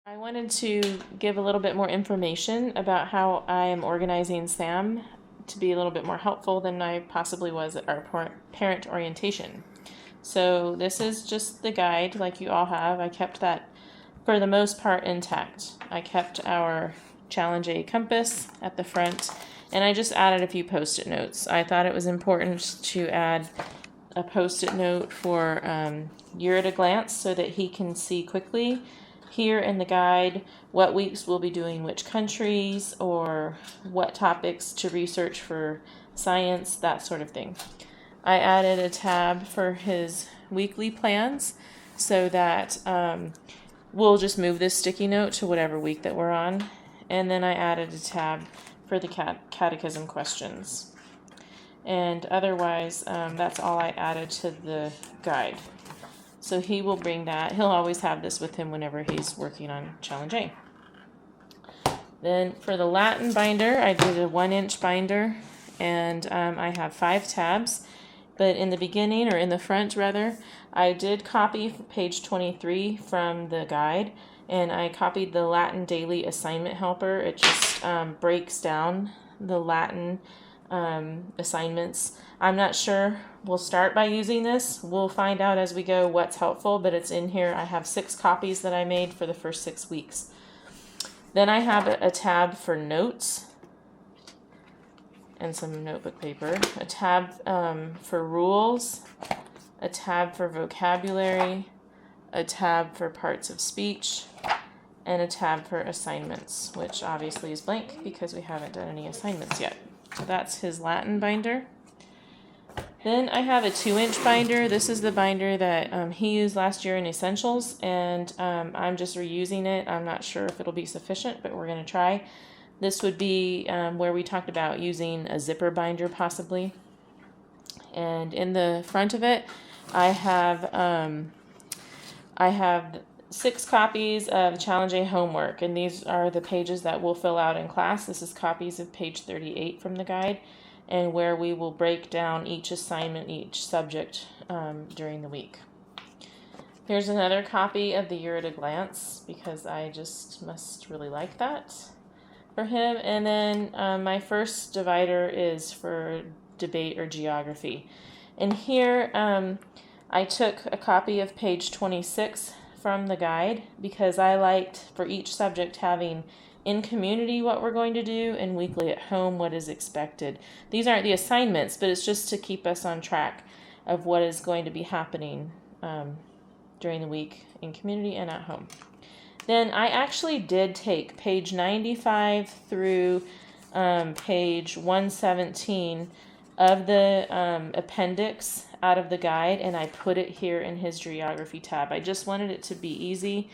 I wanted to give a little bit more information about how I am organizing SAM to be a little bit more helpful than I possibly was at our parent orientation. So this is just the guide like you all have. I kept that for the most part intact. I kept our Challenge A compass at the front, and I just added a few post-it notes. I thought it was important to add a post-it note for year at a glance so that he can see quickly here in the guide what weeks we'll be doing which countries or what topics to research for science, that sort of thing. I added a tab for his weekly plans so that we'll just move this sticky note to whatever week that we're on. And then I added a tab for the catechism questions. And otherwise, that's all I added to the guide. So he will bring that. He'll always have this with him whenever he's working on Challenge A. Then for the Latin binder, I did a 1-inch binder, and I have 5 tabs. But in the beginning, or in the front rather, I did copy page 23 from the guide, and I copied the Latin Daily Assignment Helper. It just breaks down the Latin assignments. I'm not sure we'll start by using this. We'll find out as we go what's helpful, but it's in here. I have 6 copies that I made for the first 6 weeks. Then I have a tab for notes and some notebook paper, a tab for rules, a tab for vocabulary, a tab for parts of speech, and a tab for assignments, which obviously is blank because we haven't done any assignments yet. So that's his Latin binder. Then I have a 2-inch binder. This is the binder that he used last year in Essentials, and I'm just reusing it. I'm not sure if it'll be sufficient, but we're going to try. This would be where we talked about using a zipper binder possibly. And in the front of it, I have 6 copies of Challenge A homework, and these are the pages that we'll fill out in class. This is copies of page 38 from the guide, and where we will break down each assignment, each subject during the week. Here's another copy of the Year at a Glance, because I just must really like that for him. And then my first divider is for debate or geography. And here I took a copy of page 26 from the guide because I liked for each subject having in community what we're going to do and weekly at home what is expected. These aren't the assignments, but it's just to keep us on track of what is going to be happening during the week in community and at home. Then I actually did take page 95 through page 117 of the appendix out of the guide, and I put it here in his geography tab. I just wanted it to be easy.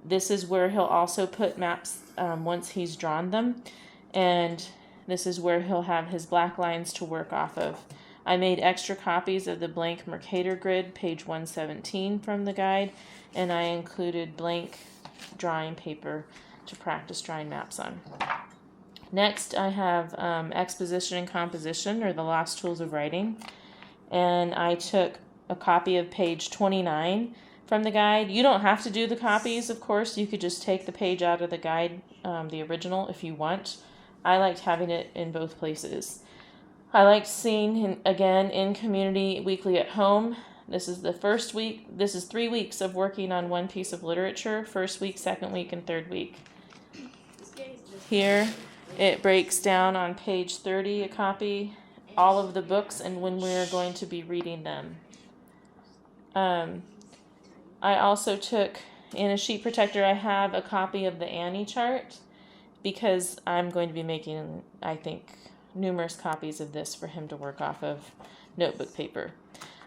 This is where he'll also put maps once he's drawn them, and this is where he'll have his black lines to work off of. I made extra copies of the blank Mercator grid, page 117 from the guide, and I included blank drawing paper to practice drawing maps on. Next, I have exposition and composition, or the lost tools of writing, and I took a copy of page 29 from the guide. You don't have to do the copies, of course. You could just take the page out of the guide, the original, if you want. I liked having it in both places. I liked seeing him again in community, weekly at home. This is the first week. This is 3 weeks of working on one piece of literature. First week, second week, and third week. Here, it breaks down on page 30, a copy, all of the books and when we're going to be reading them. I also took, in a sheet protector, I have a copy of the Annie chart because I'm going to be making, I think, numerous copies of this for him to work off of notebook paper.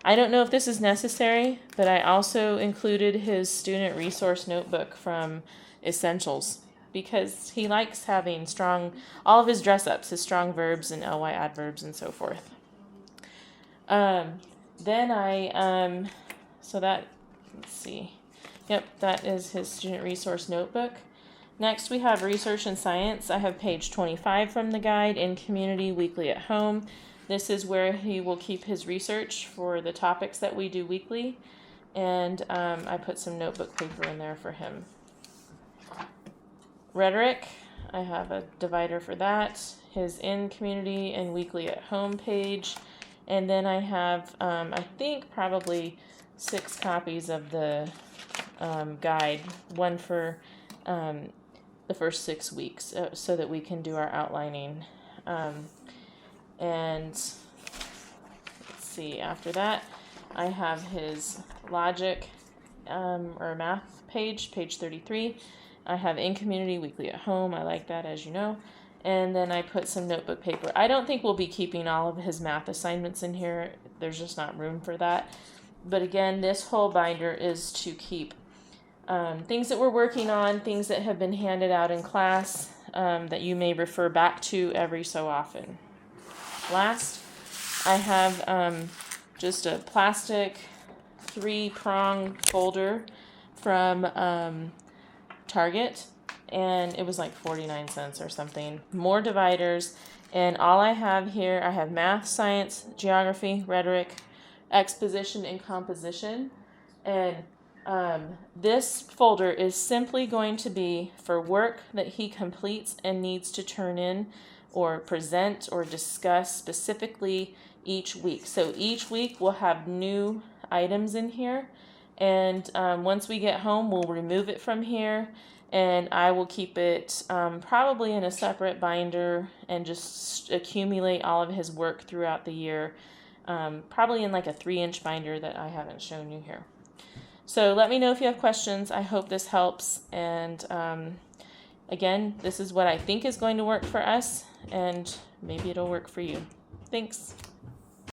I don't know if this is necessary, but I also included his student resource notebook from Essentials because he likes having all of his dress-ups, his strong verbs and ly adverbs and so forth. Then let's see. Yep, that is his student resource notebook. Next, we have research and science. I have page 25 from the guide, in community, weekly at home. This is where he will keep his research for the topics that we do weekly. And I put some notebook paper in there for him. Rhetoric, I have a divider for that. His in community and weekly at home page. And then I have, I think, probably 6 copies of the guide, one for the first 6 weeks, so that we can do our outlining. And let's see, after that, I have his logic or math page 33. I have in community, weekly at home. I like that, as you know. And then I put some notebook paper. I don't think we'll be keeping all of his math assignments in here. There's just not room for that. But again, this whole binder is to keep things that we're working on, things that have been handed out in class that you may refer back to every so often. Last, I have just a plastic 3-prong folder from Target, and it was like 49 cents or something. More dividers, and all I have here, I have math, science, geography, rhetoric, exposition, and composition. And this folder is simply going to be for work that he completes and needs to turn in or present or discuss specifically each week. So each week we'll have new items in here, and once we get home we'll remove it from here, and I will keep it probably in a separate binder and just accumulate all of his work throughout the year, probably in like a 3-inch binder that I haven't shown you here. So let me know if you have questions. I hope this helps, and again, this is what I think is going to work for us, and maybe it'll work for you. Thanks.